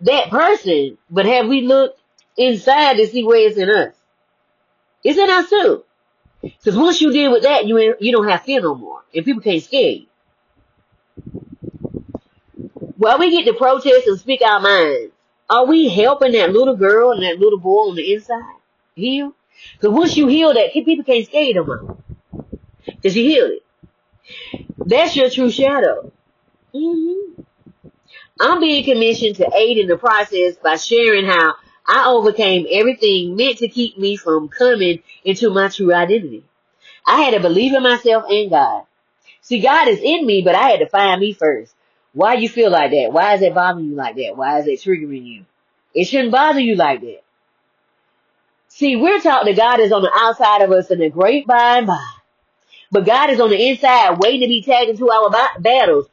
that person, but have we looked inside to see where it's in us? It's in us too. Because once you deal with that, you don't have fear no more. And people can't scare you. While we get to protest and speak our minds, are we helping that little girl and that little boy on the inside heal? Because once you heal that, people can't scare you no more. Because you healed it. That's your true shadow. I'm being commissioned to aid in the process by sharing how I overcame everything meant to keep me from coming into my true identity. I had to believe in myself and God. See, God is in me, but I had to find me first. Why you feel like that? Why is it bothering you like that? Why is it triggering you? It shouldn't bother you like that. See, we're taught that God is on the outside of us in the great by and by. But God is on the inside waiting to be tagged into our battles.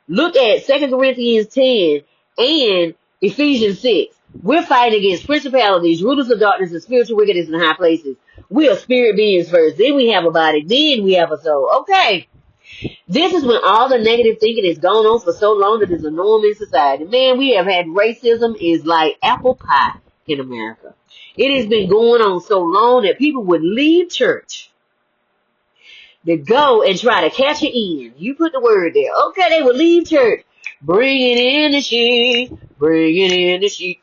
Look at 2 Corinthians 10 and Ephesians 6. We're fighting against principalities, rulers of darkness, and spiritual wickedness in high places. We are spirit beings first. Then we have a body. Then we have a soul. Okay. This is when all the negative thinking has gone on for so long that it's a norm in society. Man, we have had racism is like apple pie in America. It has been going on so long that people would leave church to go and try to catch it in. You put the word there. Okay, they would leave church. Bringing in the sheep, bringing in the sheep,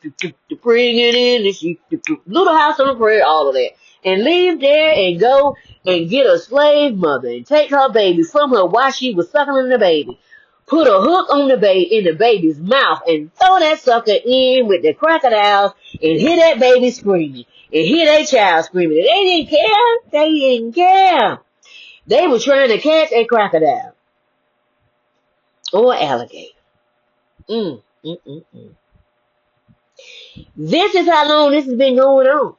bringing in the sheep, little house on the prairie, all of that. And leave there and go and get a slave mother and take her baby from her while she was suckling the baby. Put a hook on the baby in the baby's mouth and throw that sucker in with the crocodiles and hear that baby screaming and hear that child screaming. And they didn't care. They didn't care. They were trying to catch a crocodile or alligator. This is how long this has been going on.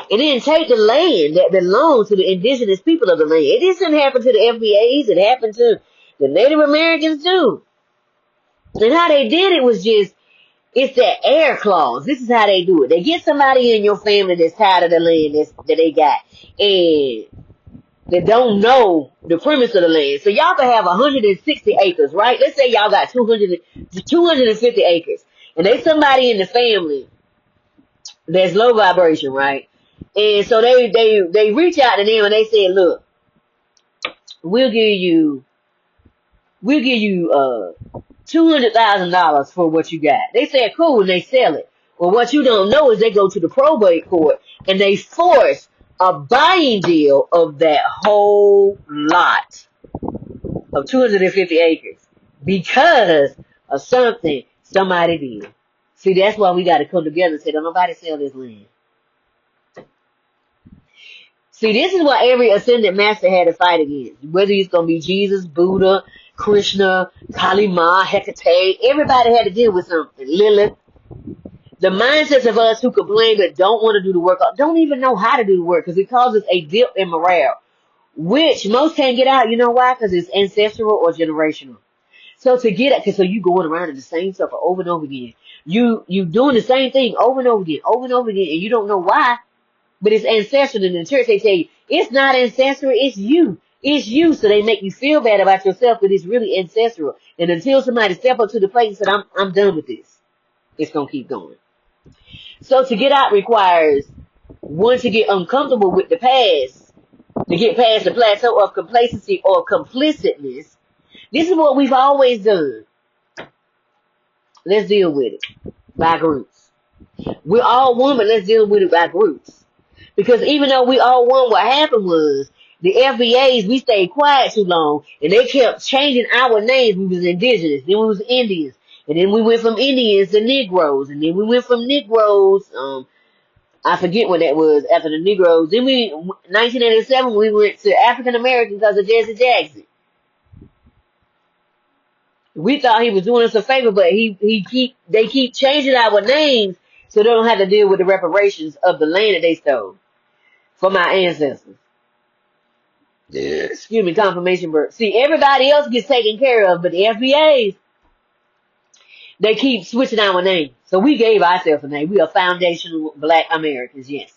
It didn't take the land that belonged to the indigenous people of the land. It didn't happen to the FBAs. It happened to the Native Americans too. And how they did it was just, it's that air clause. This is how they do it. They get somebody in your family that's tired of the land that they got. And that don't know the premise of the land. So y'all can have 160 acres, right? Let's say y'all got 250 acres. And there's somebody in the family that's low vibration, right? And so they reach out to them and they say, look, we'll give you $200,000 for what you got. They say cool, and they sell it. Well, what you don't know is they go to the probate court and they force a buying deal of that whole lot of 250 acres because of something somebody did. See, that's why we got to come together and say, don't nobody sell this land. See, this is what every ascended master had to fight against. Whether it's going to be Jesus, Buddha, Krishna, Kali Ma, Hecate, everybody had to deal with something. Lilith. The mindsets of us who complain but don't want to do the work, don't even know how to do the work because it causes a dip in morale, which most can't get out. You know why? Because it's ancestral or generational. So to get it, so you going around in the same stuff over and over again. You doing the same thing over and over again, and you don't know why. But it's ancestral. And in the church, they tell you, it's not ancestral, it's you. It's you. So they make you feel bad about yourself, but it's really ancestral. And until somebody step up to the plate and said, I'm done with this, it's going to keep going. So to get out requires one to get uncomfortable with the past, to get past the plateau of complacency or complicitness. This is what we've always done. Let's deal with it by groups. We're all one, but let's deal with it by groups. Because even though we all won, what happened was the FBAs, we stayed quiet too long, and they kept changing our names. We was indigenous, then we was Indians, and then we went from Indians to Negroes, and then we went from Negroes, I forget what that was after the Negroes. Then 1987, we went to African Americans because of Jesse Jackson. We thought he was doing us a favor, but they keep changing our names so they don't have to deal with the reparations of the land that they stole from our ancestors. Yeah. Excuse me, confirmation birth. See, everybody else gets taken care of, but the FBAs, they keep switching our name. So we gave ourselves a name. We are foundational Black Americans, yes.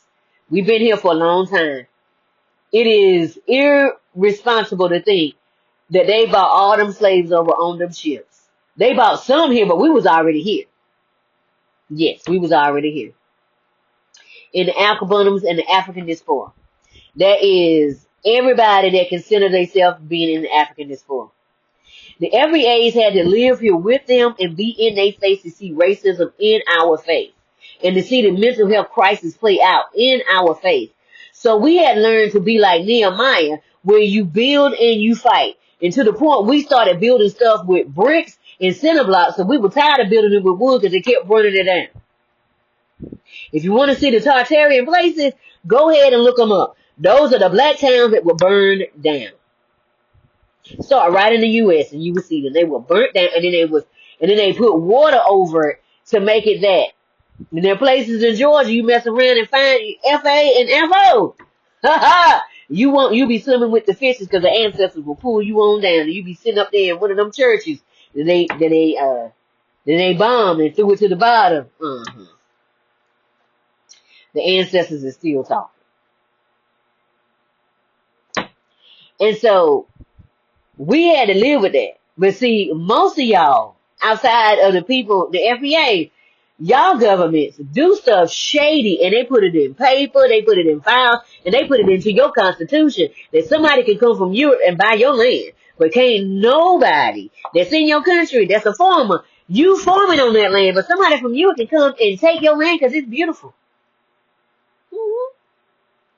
We've been here for a long time. It is irresponsible to think that they bought all them slaves over on them ships. They bought some here, but we was already here. Yes, we was already here. In the Alkebunnums and the African diaspora. That is everybody that consider themselves being in the African diaspora. The everydays had to live here with them and be in their face to see racism in our face and to see the mental health crisis play out in our face. So we had learned to be like Nehemiah, where you build and you fight. And to the point we started building stuff with bricks and cinder blocks, so we were tired of building it with wood because they kept burning it down. If you want to see the Tartarian places, go ahead and look them up. Those are the black towns that were burned down. Start right in the U.S. and you will see them. They were burnt down, and then they put water over it to make it that. And there are places in Georgia you mess around and find FA and FO. Ha ha! You be swimming with the fishes because the ancestors will pull you on down, and you be sitting up there in one of them churches that they bombed and threw it to the bottom. The ancestors are still talking. And so we had to live with that. But see, most of y'all, outside of the people, the FBA, y'all governments do stuff shady, and they put it in paper, they put it in files, and they put it into your constitution that somebody can come from Europe and buy your land. But can't nobody that's in your country, that's a farmer, you farming on that land, but somebody from Europe can come and take your land because it's beautiful.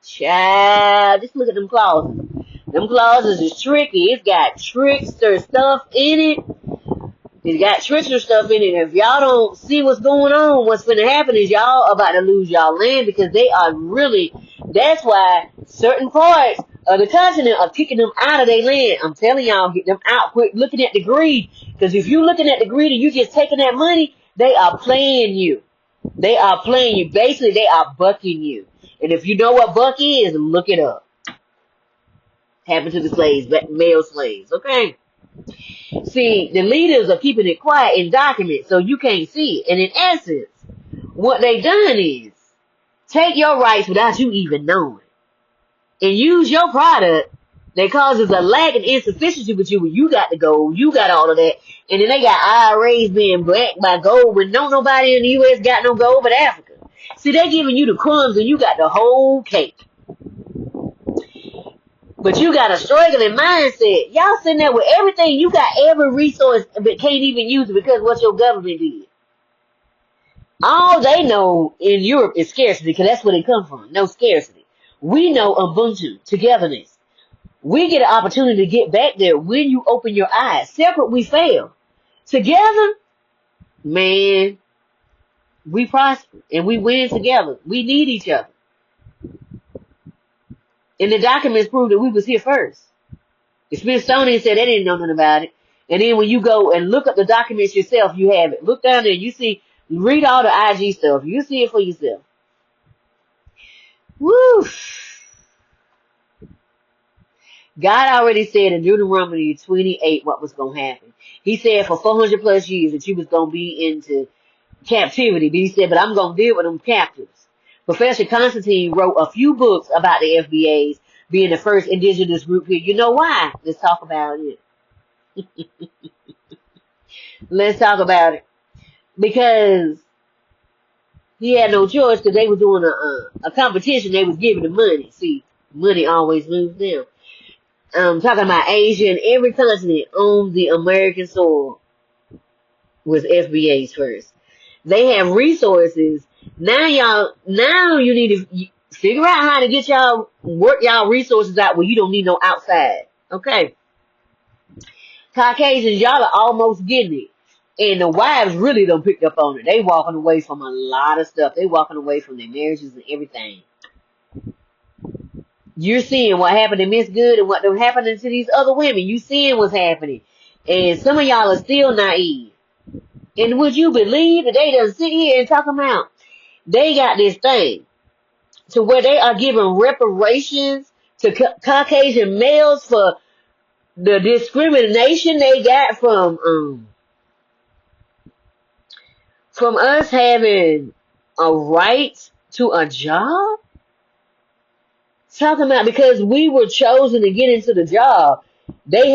Child, just look at them clauses. Them clauses is tricky. It's got trickster stuff in it. It's got trickster stuff in it. If y'all don't see what's going on, what's going to happen is y'all about to lose y'all land because they are really, that's why certain parts of the continent are kicking them out of their land. I'm telling y'all, get them out. Quit looking at the greed. Because if you're looking at the greed and you just taking that money, they are playing you. They are playing you. Basically, they are bucking you. And if you know what buck is, look it up. Happened to the slaves, male slaves, okay? See, the leaders are keeping it quiet in documents, so you can't see it. And in essence, what they done is take your rights without you even knowing and use your product that causes a lack and insufficiency with you when you got the gold, you got all of that, and then they got IRAs being backed by gold when no nobody in the U.S. got no gold but Africa. See, they giving you the crumbs and you got the whole cake. But you got a struggling mindset. Y'all sitting there with everything. You got every resource but can't even use it because what your government did. All they know in Europe is scarcity because that's where they come from. No scarcity. We know Ubuntu, togetherness. We get an opportunity to get back there when you open your eyes. Separate, we fail. Together, man, we prosper and we win together. We need each other. And the documents prove that we was here first. The Smithsonian said they didn't know nothing about it. And then when you go and look up the documents yourself, you have it. Look down there, you see, read all the IG stuff. You see it for yourself. Woo! God already said in Deuteronomy 28 what was going to happen. He said for 400 plus years that you was going to be into captivity. But he said, but I'm going to deal with them captives. Professor Constantine wrote a few books about the FBAs being the first indigenous group here. You know why? Let's talk about it. Let's talk about it. Because he had no choice because they were doing a competition. They was giving the money. See, money always moves them. Talking about Asia and every continent on the American soil was FBAs first. They have resources. Now you need to figure out how to get work y'all resources out where you don't need no outside. Okay. Caucasians, y'all are almost getting it. And the wives really don't pick up on it. They walking away from a lot of stuff. They walking away from their marriages and everything. You're seeing what happened to Miss Good and what happening to these other women. You seeing what's happening. And some of y'all are still naive. And would you believe that they done sit here and talk about they got this thing to where they are giving reparations to Caucasian males for the discrimination they got from us having a right to a job? Talking about because we were chosen to get into the job, they